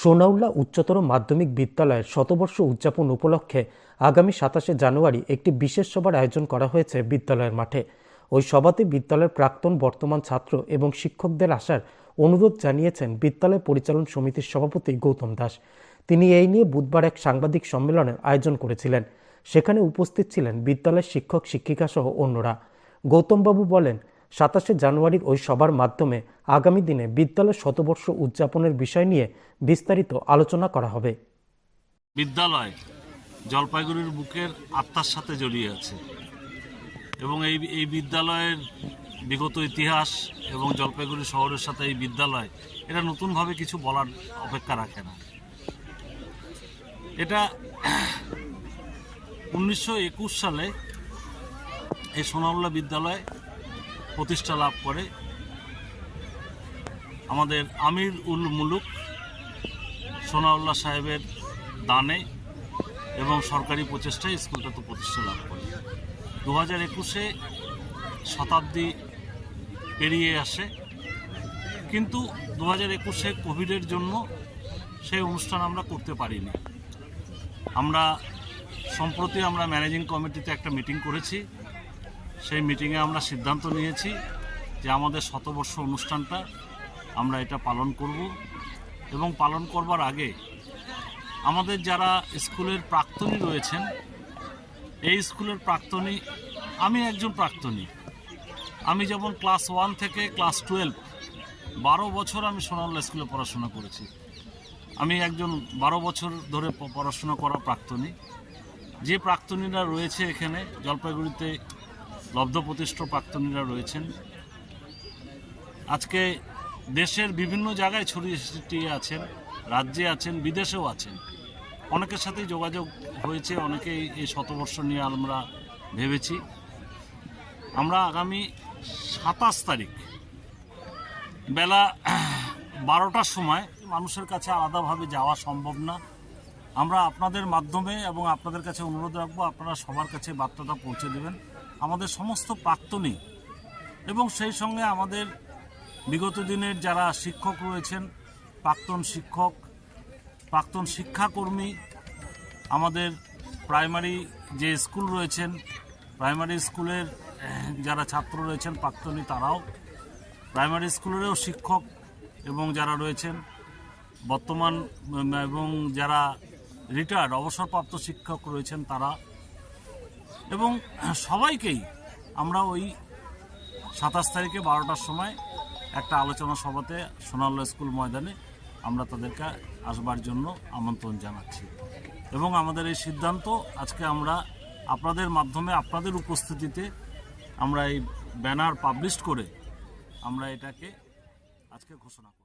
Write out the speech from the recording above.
সোনাউল্লাহ উচ্চতর মাধ্যমিক বিদ্যালয়ের শতবর্ষ উদযাপন উপলক্ষে আগামী 27শে জানুয়ারি একটি বিশেষ সভার আয়োজন করা হয়েছে বিদ্যালয়ের মাঠে। ওই সভাতে বিদ্যালয়ের প্রাক্তন বর্তমান ছাত্র এবং শিক্ষকদের আসার অনুরোধ জানিয়েছেন বিদ্যালয় পরিচালন সমিতির সভাপতি গৌতম দাস। তিনি এই নিয়ে বুধবার এক সাংবাদিক সম্মেলনের আয়োজন করেছিলেন। সেখানে উপস্থিত ছিলেন বিদ্যালয়ের শিক্ষক শিক্ষিকা সহ অন্যরা। গৌতমবাবু বলেন, 27শে জানুয়ারির ওই সভার মাধ্যমে আগামী দিনে বিদ্যালয়ের শতবর্ষ উদযাপনের বিষয় নিয়ে বিস্তারিত আলোচনা করা হবে। বিদ্যালয় জলপাইগুড়ির বুকের আত্মার সাথে জড়িয়ে আছে এবং এই বিদ্যালয়ের বিগত ইতিহাস এবং জলপাইগুড়ি শহরের সাথে এই বিদ্যালয় এটা নতুনভাবে কিছু বলার অপেক্ষা রাখে না। এটা 1921 সালে এই সোনাউল্লাহ বিদ্যালয় প্রতিষ্ঠা লাভ করে আমাদের আমির উল মুলুক সোনাউল্লাহ সাহেবের দানে এবং সরকারি প্রচেষ্টায় স্কুলটা তো প্রতিষ্ঠা লাভ করে। 2021-এ শতাব্দী পেরিয়ে আসে, কিন্তু 2021-এ কোভিডের জন্য সেই অনুষ্ঠান আমরা করতে পারিনি। সম্প্রতি আমরা ম্যানেজিং কমিটিতে একটা মিটিং করেছি। সেই মিটিংয়ে আমরা সিদ্ধান্ত নিয়েছি যে আমাদের শতবর্ষ অনুষ্ঠানটা আমরা এটা পালন করব এবং পালন করবার আগে আমাদের যারা স্কুলের প্রাক্তনী রয়েছেন, এই স্কুলের প্রাক্তনী, আমি একজন প্রাক্তনী। আমি যেমন ক্লাস 1 থেকে ক্লাস 12 12 বছর আমি সোনাউল্লাহ স্কুলে পড়াশোনা করেছি। আমি একজন 12 বছর ধরে পড়াশোনা করা প্রাক্তনী। যে প্রাক্তনীরা রয়েছে এখানে জলপাইগুড়িতে লব্ধপ্রতিষ্ঠ প্রাক্তনীরা রয়েছেন, আজকে দেশের বিভিন্ন জায়গায় ছড়িয়ে ছিটিয়ে আছেন, রাজ্যে আছেন, বিদেশেও আছেন। অনেকের সাথেই যোগাযোগ হয়েছে, অনেকেই এই শতবর্ষ নিয়ে আমরা ভেবেছি। আমরা আগামী 27 তারিখ বেলা 12টার সময়, মানুষের কাছে আলাদাভাবে যাওয়া সম্ভব না, আমরা আপনাদের মাধ্যমে এবং আপনাদের কাছে অনুরোধ রাখবো, আপনারা সবার কাছে বার্তাটা পৌঁছে দেবেন। আমাদের সমস্ত প্রাক্তনী এবং সেই সঙ্গে আমাদের বিগত দিনের যারা শিক্ষক রয়েছেন, প্রাক্তন শিক্ষক, প্রাক্তন শিক্ষাকর্মী, আমাদের প্রাইমারি যে স্কুল রয়েছেন, প্রাইমারি স্কুলের যারা ছাত্র রয়েছেন প্রাক্তনী, তারাও প্রাইমারি স্কুলেরও শিক্ষক এবং যারা রয়েছেন বর্তমান এবং যারা রিটায়ার্ড অবসরপ্রাপ্ত শিক্ষক রয়েছেন তারা, এবং সবাইকেই আমরা ওই 27 তারিখে 12টার সময় একটা আলোচনা সভাতে সোনাউল্লাহ স্কুল ময়দানে আমরা তাদেরকে আসবার জন্য আমন্ত্রণ জানাচ্ছি। এবং আমাদের এই সিদ্ধান্ত আজকে আমরা আপনাদের মাধ্যমে, আপনাদের উপস্থিতিতে আমরা এই ব্যানার পাবলিশ করে আমরা এটাকে আজকে ঘোষণা করি।